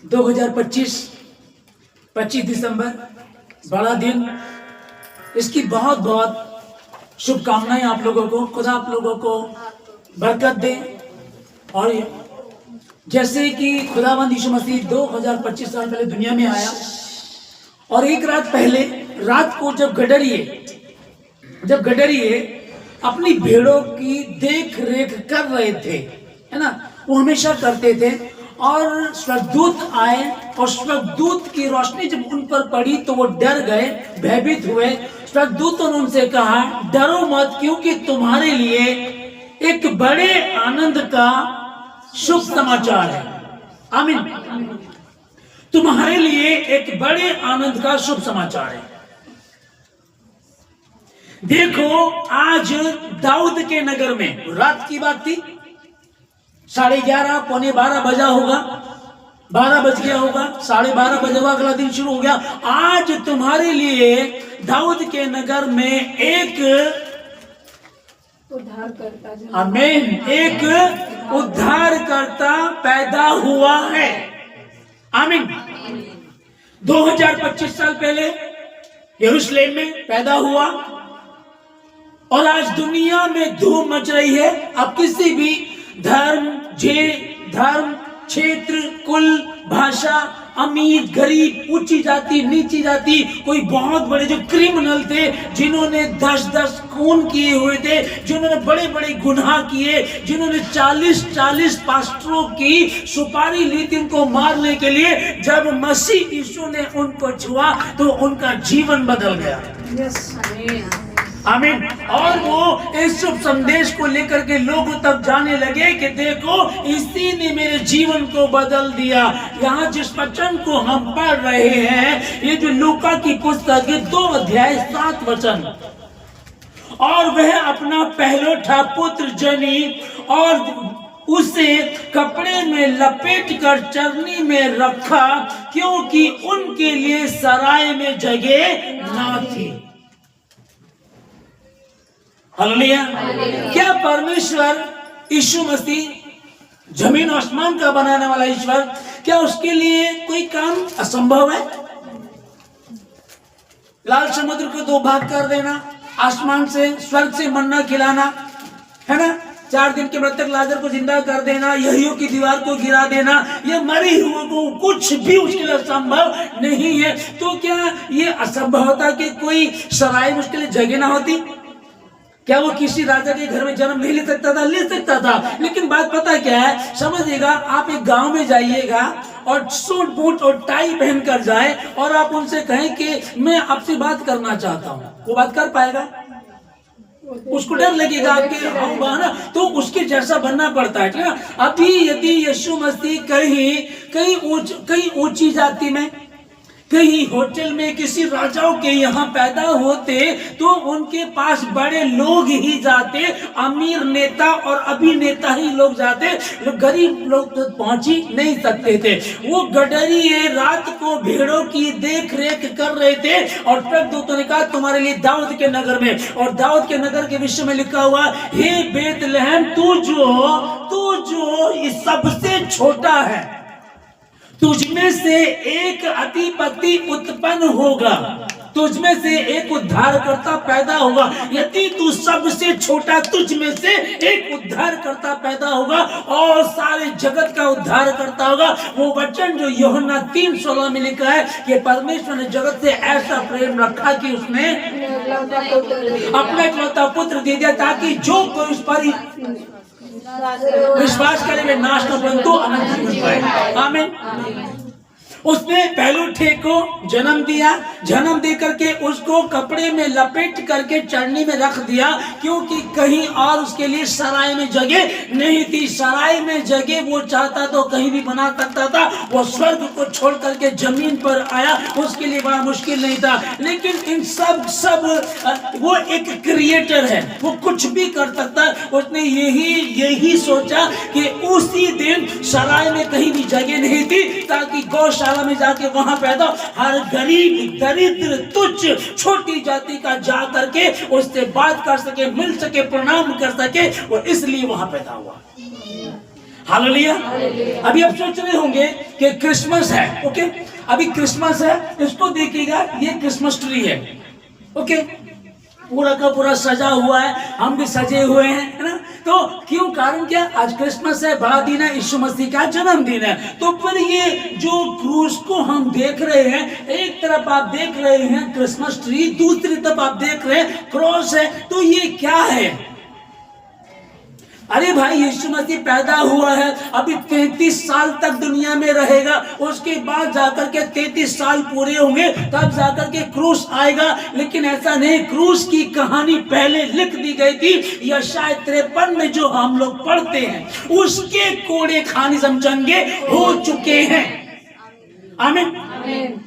2025 25 दिसंबर बड़ा दिन। इसकी बहुत बहुत शुभकामनाएं आप लोगों को। खुदा आप लोगों को बरकत दे। और जैसे कि खुदावंद यीशु मसीह 2025 साल पहले दुनिया में आया और एक रात पहले रात को जब गडरिए अपनी भेड़ों की देख रेख कर रहे थे, है ना, वो हमेशा करते थे। और स्वर्गदूत आए और स्वर्गदूत की रोशनी जब उन पर पड़ी तो वो डर गए, भयभीत हुए। स्वर्गदूत ने उनसे कहा, डरो मत, क्योंकि तुम्हारे लिए एक बड़े आनंद का शुभ समाचार है। आमीन। तुम्हारे लिए एक बड़े आनंद का शुभ समाचार है। देखो, आज दाऊद के नगर में, रात की बात थी, 11:30 पौने 12 बजा होगा, 12 बज गया होगा, 12:30 बजे होगा, अगला दिन शुरू हो गया। आज तुम्हारे लिए दाऊद के नगर में एक उद्धारकर्ता, आमीन, एक उद्धारकर्ता पैदा हुआ है। आमीन। 2025 साल पहले यरूशलेम में पैदा हुआ और आज दुनिया में धूम मच रही है। अब किसी भी धर्म, क्षेत्र, कुल, भाषा, अमीर, गरीब, ऊंची जाति, नीची जाति, कोई बहुत बड़े जो क्रिमिनल थे, जिन्होंने 10-10 खून किए हुए थे, जिन्होंने बड़े बड़े गुनाह किए, जिन्होंने 40-40 पास्टरों की सुपारी ली थी उनको मारने के लिए, जब मसीह यीशु ने उनको छुआ तो उनका जीवन बदल गया। आमीन। और वो इस शुभ संदेश को लेकर के लोगों तक जाने लगे कि देखो, इसी ने मेरे जीवन को बदल दिया। यहाँ जिस वचन को हम पढ़ रहे हैं, ये जो लूका की पुस्तक है, 2 अध्याय 7 वचन, और वह अपना पहलौठा पुत्र जनी और उसे कपड़े में लपेट कर चरनी में रखा, क्योंकि उनके लिए सराय में जगह ना थी। हालेलुया। क्या परमेश्वर यीशु मसीह, जमीन आसमान का बनाने वाला ईश्वर, क्या उसके लिए कोई काम असंभव है? लाल समुद्र को 2 भाग कर देना, आसमान से, स्वर्ग से मन्ना खिलाना, है ना, 4 दिन के मृतक लाजर को जिंदा कर देना, यरीहो की दीवार को गिरा देना, ये मरे हुए को कुछ भी उसके लिए असंभव नहीं है। तो क्या ये असंभव होता कि कोई सराय में उसके लिए जगह ना होती? क्या वो किसी राजा के घर में जन्म नहीं ले सकता था? ले सकता था। लेकिन बात पता क्या है, समझिएगा, आप एक गांव में जाइएगा और सूट बूट और टाई पहन कर जाए और आप उनसे कहें कि मैं आपसे बात करना चाहता हूँ, वो बात कर पाएगा? उसको डर लगेगा आपके हाव भाव, तो उसके जैसा बनना पड़ता है। अभी यदि यीशु मसीह कहीं ऊंची जाति में, कहीं होटल में, किसी राजाओं के यहाँ पैदा होते तो उनके पास बड़े लोग ही जाते, अमीर नेता और अभिनेता ही लोग जाते, गरीब लोग तो पहुंच ही नहीं सकते थे। वो गडरिए रात को भेड़ों की देख रेख कर रहे थे और स्वर्गदूतों ने कहा, तुम्हारे लिए दाऊद के नगर में, और दाऊद के नगर के विषय में लिखा हुआ, हे बेतलहम, तू जो इस सबसे छोटा है, तुझमें से एक अधिपति उत्पन्न होगा, तुझमें से एक उद्धारकर्ता पैदा होगा। यदि तू सबसे छोटा, तुझमें से एक उद्धारकर्ता पैदा होगा और सारे जगत का उद्धार करता होगा। वो वचन जो यूहन्ना 3:16 में लिखा है कि परमेश्वर ने जगत से ऐसा प्रेम रखा कि उसने अपना इकलौता पुत्र दे दिया, ताकि जो कोई उस पर विश्वास करे वे नाश न परंतु अनंत जीवन पाए। आमीन। उसने पहलौठे को जन्म दिया, जन्म दे करके उसको कपड़े में लपेट करके चरनी में रख दिया, क्योंकि कहीं और उसके लिए सराय में जगह नहीं थी। सराय में जगह वो चाहता तो कहीं भी बना सकता था, वो स्वर्ग को छोड़ करके जमीन पर आया, उसके लिए बड़ा मुश्किल नहीं था। लेकिन इन सब वो एक क्रिएटर है, वो कुछ भी कर सकता है। उसने यही सोचा कि उसी दिन सराय में कहीं भी जगह नहीं थी, ताकि गौशाला में जाके वहां पैदा, हर गरीब, दरिद्र, तुच्छ, छोटी जाति का जा करके उससे बात कर सके, मिल सके, प्रणाम कर सके, और इसलिए वहां पैदा हुआ। हालेलुया। अभी आप सोच रहे होंगे कि क्रिसमस है, ओके, अभी क्रिसमस है, इसको देखिएगा, ये क्रिसमस ट्री है, ओके, पूरा का पूरा सजा हुआ है, हम भी सजे हुए हैं, है ना। तो क्यों, कारण क्या, आज क्रिसमस है, बड़ा दिन है, यीशु मसीह का जन्मदिन है। तो फिर ये जो क्रूस को हम देख रहे हैं, एक तरफ आप देख रहे हैं क्रिसमस ट्री, दूसरी तरफ आप देख रहे हैं क्रॉस है, तो ये क्या है? अरे भाई, यीशु मसीह पैदा हुआ है, अभी 33 साल तक दुनिया में रहेगा, उसके बाद जाकर के 33 साल पूरे होंगे, तब जाकर के क्रूस आएगा। लेकिन ऐसा नहीं, क्रूस की कहानी पहले लिख दी गई थी, यशायाह 53 में जो हम लोग पढ़ते हैं, उसके कोड़े खानिज़म चंगे हो चुके हैं। आमीन।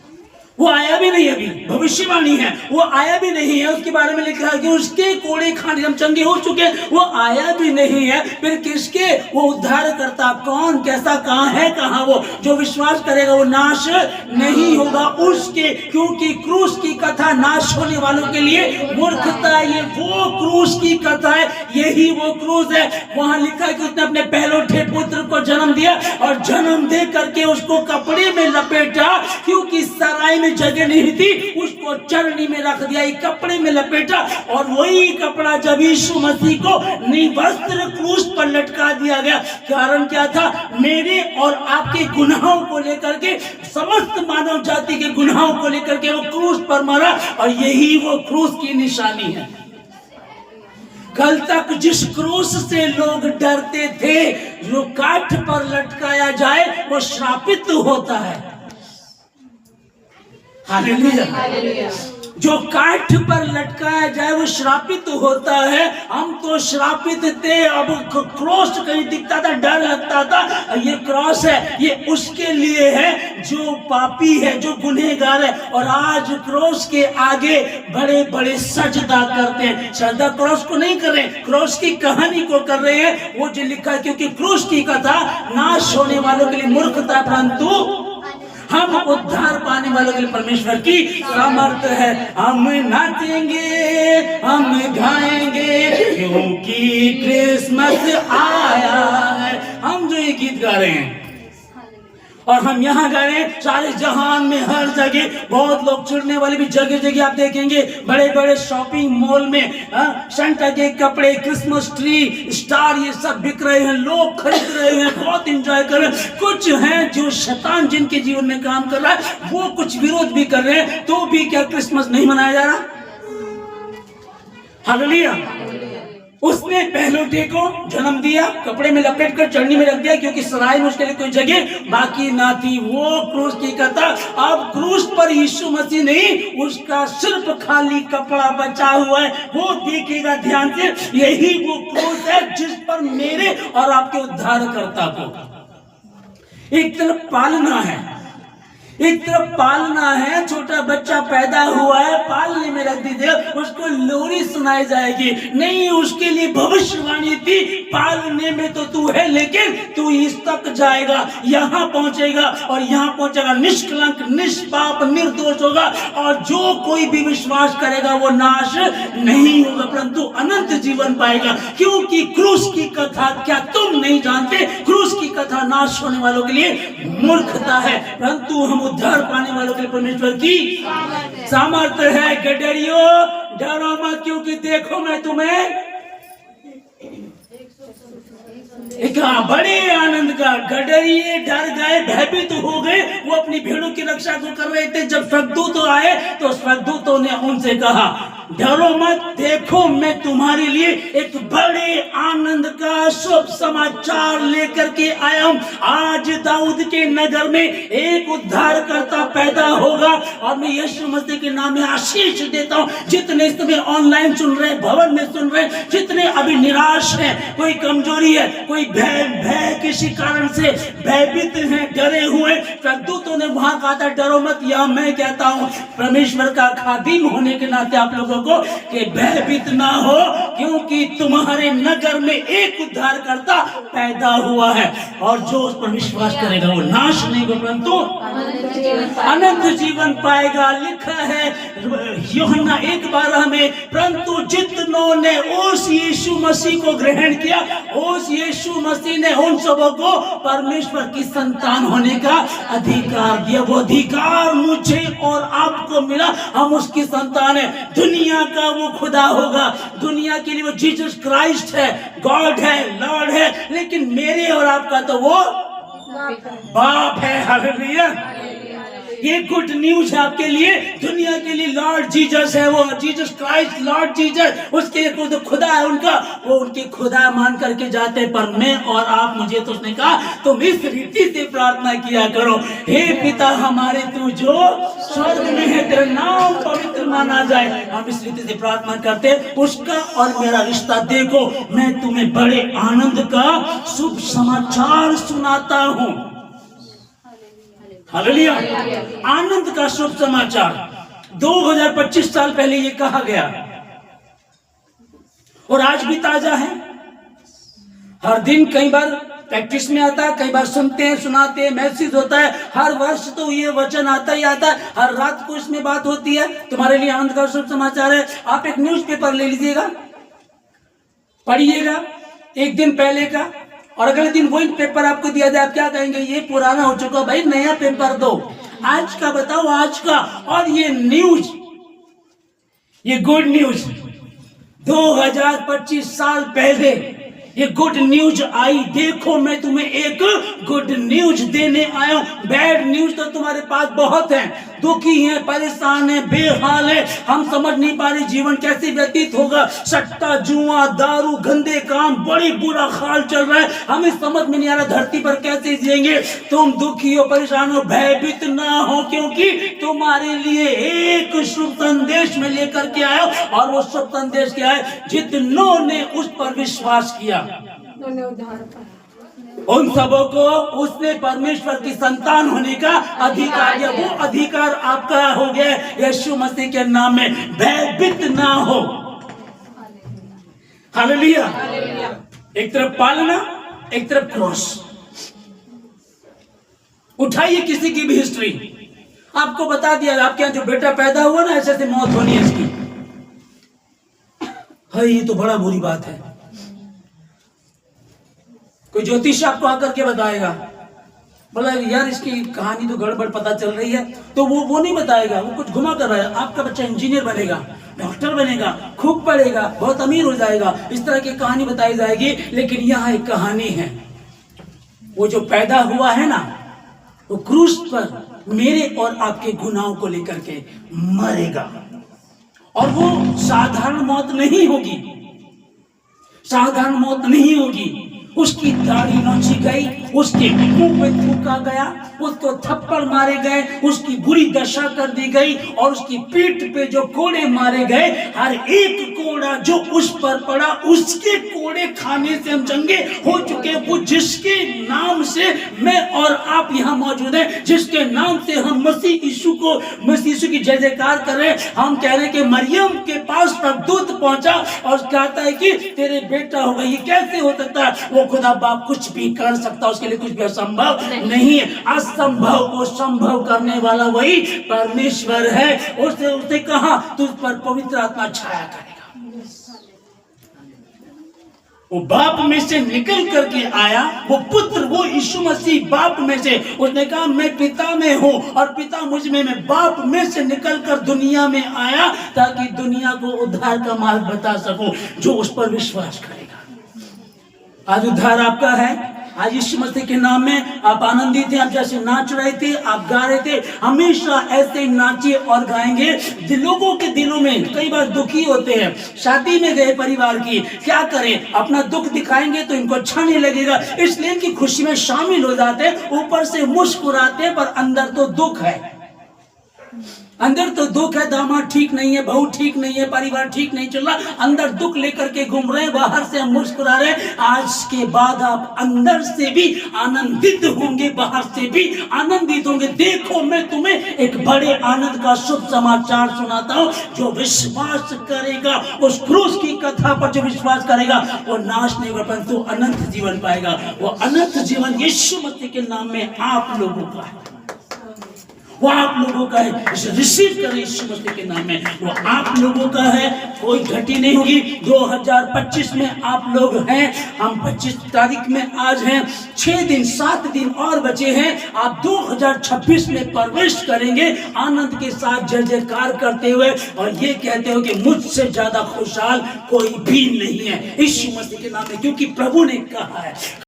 वो आया भी नहीं, अभी भविष्यवाणी है, वो आया भी नहीं है, उसके बारे में लिखा है कि उसके कोड़े खानिज़म चंगे हो चुके, वो आया भी नहीं है। फिर किसके, वो उद्धार करता कौन, कैसा, कहाँ है, कहाँ वो जो विश्वास करेगा वो नाश नहीं होगा उसके, क्योंकि क्रूस की कथा नाश होने वालों के लिए मूर्खता है। ये वो क्रूस की कथा है, यही वो क्रूस है। वहां लिखा है कि उसने अपने पहलौठे पुत्र को जन्म दिया और जन्म दे करके उसको कपड़े में लपेटा, क्योंकि सराय में जगह नहीं थी, उसको चरनी में रख दिया, एक कपड़े में लपेटा, और वही कपड़ा जब यीशु मसीह को निर्वस्त्र क्रूस पर लटका दिया गया, कारण क्या था, मेरे और आपके गुनाहों को लेकर के, समस्त मानव जाति के गुनाहों को लेकर के वो क्रूस पर मरा, और यही वो क्रूस की निशानी है। कल तक जिस क्रूस से लोग डरते थे, जो काठ पर लटकाया जाए वो श्रापित होता है। हालेलुया। जो काठ पर लटकाया जाए वो श्रापित होता है। हम तो श्रापित थे, अब क्रॉस कहीं दिखता था, डर लगता था, ये क्रॉस है, ये उसके लिए है जो पापी है, जो गुनहगार है। और आज क्रॉस के आगे बड़े बड़े सजदा करते हैं। सजदा क्रॉस को नहीं कर रहे, क्रॉस की कहानी को कर रहे हैं, वो जो लिखा है, क्योंकि क्रॉस की कथा नाश होने वालों के लिए मूर्खता, परंतु हम उद्धार पाने वालों के लिए परमेश्वर की सामर्थ्य है। हम नाचेंगे, हम गाएंगे, क्योंकि क्रिसमस आया है। हम जो ये गीत गा रहे हैं और हम यहाँ गा रहे हैं, सारे जहान में हर जगह, बहुत लोग चुनने वाले भी जगह जगह आप देखेंगे, बड़े बड़े शॉपिंग मॉल में सेंटा के कपड़े, क्रिसमस ट्री, स्टार, ये सब बिक रहे हैं, लोग खरीद रहे हैं, बहुत एंजॉय कर रहे हैं। कुछ हैं जो शैतान जिनके जीवन में काम कर रहा है, वो कुछ विरोध भी कर रहे हैं, तो भी क्या क्रिसमस नहीं मनाया जा रहा? हालेलुया। उसने पहलौठे को जन्म दिया, कपड़े में लपेट कर चढ़नी में रख दिया, क्योंकि सराय में उसके लिए कोई जगह बाकी ना थी। वो क्रूस की कथा, अब क्रूस पर यीशु मसीह नहीं, उसका सिर्फ खाली कपड़ा बचा हुआ है, वो देखिएगा ध्यान से। यही वो क्रूस है जिस पर मेरे और आपके उद्धारकर्ता को एक तरफ पालना है, एक तरफ पालना है। छोटा बच्चा पैदा हुआ है, पालने में रख दीजिए, उसको लोरी सुनाई जाएगी, नहीं उसके लिए भविष्यवाणी थी, पालने में तो तू है, लेकिन तू इस तक जाएगा, यहाँ पहुंचेगा, और यहाँ पहुंचेगा निष्कलंक, निष्पाप, निर्दोष होगा, और जो कोई भी विश्वास करेगा वो नाश नहीं होगा, परंतु अनंत जीवन पाएगा। क्योंकि क्रूस की कथा, क्या तुम नहीं जानते, क्रूस की कथा नाश होने वालों के लिए मूर्खता है, परंतु हम उद्धार पाने वालों के लिए परमेश्वर की सामर्थ्य है। गडरियो, डरो मत, क्योंकि देखो मैं तुम्हें एक बड़े आनंद का, गडरिये डर गए, भयभीत हो गए, वो अपनी भेड़ों की रक्षा को कर रहे थे। जब स्वर्गदूत आए तो स्वर्गदूतों ने उनसे कहा, डरो मत, देखो मैं तुम्हारे लिए एक बड़े आनंद का शुभ समाचार लेकर के आया हूं। आज दाऊद के नगर में एक उद्धारकर्ता पैदा होगा, और मैं यीशु मसीह के नाम में आशीष देता हूं। जितने इस समय ऑनलाइन सुन रहे, भवन में सुन रहे, जितने अभी निराश हैं, कोई कमजोरी है, कोई भय किसी कारण से भयभीत हैं, डरे हुए, स्वर्गदूतों ने वहां कहा था, डरो मत। या मैं कहता हूं परमेश्वर का खादिम होने के नाते आप लोगों को कि भयभीत ना हो, क्योंकि तुम्हारे नगर में एक उद्धारकर्ता पैदा हुआ है, और जो उस पर विश्वास करेगा वो नाश नहीं होगा परंतु अनंत जीवन पाएगा। लिखा है यूहन्ना 1:12 में, परंतु जितनों ने उस यीशु मसीह को ग्रहण किया, उस यीशु मसीह ने उन सबों को परमेश्वर की संतान होने का अधिकार दिया। वो अधिकार मुझे और आपको मिला, हम उसकी संतान है। दुनिया का वो खुदा होगा, दुनिया के लिए वो जीसस क्राइस्ट है, गॉड है, लॉर्ड है, लेकिन मेरे और आपका तो वो बाप है। हालेलुया। ये गुड न्यूज है आपके लिए, दुनिया के लिए लॉर्ड जीसस है, वो जीसस क्राइस्ट, लॉर्ड जीसस, उसके जो खुदा है उनका, वो उनके खुदा मान करके जाते हैं। पर मैं और आप, मुझे तो उसने कहा तुम इस रीति से प्रार्थना किया करो, हे पिता हमारे तू जो स्वर्ग में है, तेरा नाम पवित्र माना जाए। हम इस रीति से प्रार्थना करते हैं। उसका और मेरा रिश्ता देखो, मैं तुम्हें बड़े आनंद का शुभ समाचार सुनाता हूँ। हालेलुया। आनंद का शुभ समाचार 2025 साल पहले ये कहा गया और आज भी ताजा है। हर दिन कई बार प्रैक्टिस में आता है, कई बार सुनते हैं, सुनाते हैं, मैसेज होता है। हर वर्ष तो ये वचन आता ही आता है, हर रात को इसमें बात होती है। तुम्हारे लिए आनंद का शुभ समाचार है। आप एक न्यूज़पेपर ले लीजिएगा, पढ़िएगा एक दिन पहले का, और अगले दिन वही पेपर आपको दिया जाए, आप क्या कहेंगे? ये पुराना हो चुका, भाई नया पेपर दो, आज का बताओ, आज का। और ये न्यूज, ये गुड न्यूज 2025 साल पहले ये गुड न्यूज आई। देखो मैं तुम्हें एक गुड न्यूज देने आया हूं। बैड न्यूज तो तुम्हारे पास बहुत है, दुखी है, परेशान है, बेहाल है, हम समझ नहीं पा रहे जीवन कैसे व्यतीत होगा। सट्टा, जुआ, दारू, गंदे काम, बड़ी बुरा हाल चल रहा है, हमें समझ में नहीं आ रहा धरती पर कैसे जिएंगे। तुम दुखी हो, परेशान हो, भयभीत ना हो, क्योंकि तुम्हारे लिए एक शुभ संदेश में लेकर के आया, और वो शुभ संदेश क्या है? जितनों ने उस पर विश्वास किया उन सबों को उसने परमेश्वर की संतान होने का अधिकार दिया। वो अधिकार आपका हो गया यीशु मसीह के नाम में। भयभीत ना हो। हालेलुया। एक तरफ पालना, एक तरफ क्रॉस। उठाइए किसी की भी हिस्ट्री, आपको बता दिया आपके यहाँ जो बेटा पैदा हुआ ना, ऐसे मौत होनी है इसकी। है ये तो बड़ा बुरी बात है। कोई ज्योतिष आपको आकर के बताएगा, बोला यार इसकी कहानी तो गड़बड़ पता चल रही है, तो वो नहीं बताएगा, वो कुछ घुमा कर रहा है। आपका बच्चा इंजीनियर बनेगा, डॉक्टर बनेगा, खूब पढ़ेगा, बहुत अमीर हो जाएगा, इस तरह की कहानी बताई जाएगी। लेकिन यहाँ एक कहानी है, वो जो पैदा हुआ है ना, वो क्रूस पर मेरे और आपके गुनाहों को लेकर के मरेगा, और वो साधारण मौत नहीं होगी, साधारण मौत नहीं होगी। उसकी दाढ़ी नोची गई, उसके मुंह पे थूका गया, उसको थप्पड़ मारे गए, उसकी बुरी दशा कर दी गई, और उसकी पीठ पे जो कोड़े मारे गए, हर एक कोड़ा जो उस पर पड़ा, उसके कोड़े खाने से हम चंगे हो चुके। वो जिसके नाम से मैं और आप यहाँ मौजूद हैं, जिसके नाम से हम मसीह यीशु की जय जयकार कर रहे हैं। हम कह रहे हैं कि मरियम के पास दूत पहुंचा और कहता है कि तेरे बेटा होगा। ये कैसे हो सकता है? वो खुदा बाप कुछ भी कर सकता, उसके लिए कुछ भी असंभव नहीं है। असंभव को संभव करने वाला वही परमेश्वर है। उसने कहा तुझ पर पवित्र आत्मा छाया करेगा। वो बाप में से निकल करके आया, वो पुत्र, वो यीशु मसीह बाप में से। उसने कहा मैं पिता में हूं और पिता मुझ में, मैं बाप में से निकल कर दुनिया में आया ताकि दुनिया को उद्धार का मार्ग बता सकूं जो उस पर विश्वास करेगा। आज उद्धार आपका है। आज यीशु मसीह के नाम में आप आनंदित हैं, आप जैसे नाच रहे थे, आप गा रहे थे, हमेशा ऐसे नाचिए और गाएंगे। लोगों के दिलों में कई बार दुखी होते हैं, शादी में गए परिवार की, क्या करें, अपना दुख दिखाएंगे तो इनको अच्छा नहीं लगेगा, इसलिए इनकी खुशी में शामिल हो जाते हैं, ऊपर से मुस्कुराते हैं पर अंदर तो दुख है। अंदर तो दुख है, दामाद ठीक नहीं है, बहू ठीक नहीं है, परिवार ठीक नहीं चल रहा, अंदर दुख लेकर के घूम रहे हैं, बाहर से हम मुस्कुरा रहे हैं। आज के बाद आप अंदर से भी आनंदित होंगे, बाहर से भी आनंदित होंगे। देखो मैं तुम्हें एक बड़े आनंद का शुभ समाचार सुनाता हूं। जो विश्वास करेगा उस क्रूस की कथा पर, जो विश्वास करेगा वो नाश नहीं होगा परंतु अनंत जीवन पाएगा। वो अनंत जीवन यीशु मसीह के नाम में आप लोगों का है, वो आप लोगों का है। इसे रिसीव करें यीशु मसीह के नाम में, वो आप लोगों का है, कोई घटी नहीं होगी। 2025 में आप लोग हैं, हम 25 तारीख में आज हैं, 6 दिन 7 दिन और बचे हैं। आप 2026 में प्रवेश करेंगे आनंद के साथ, जय जयकार करते हुए और ये कहते हो कि मुझसे ज्यादा खुशहाल कोई भी नहीं है यीशु मसीह के नाम में, क्योंकि प्रभु ने कहा है।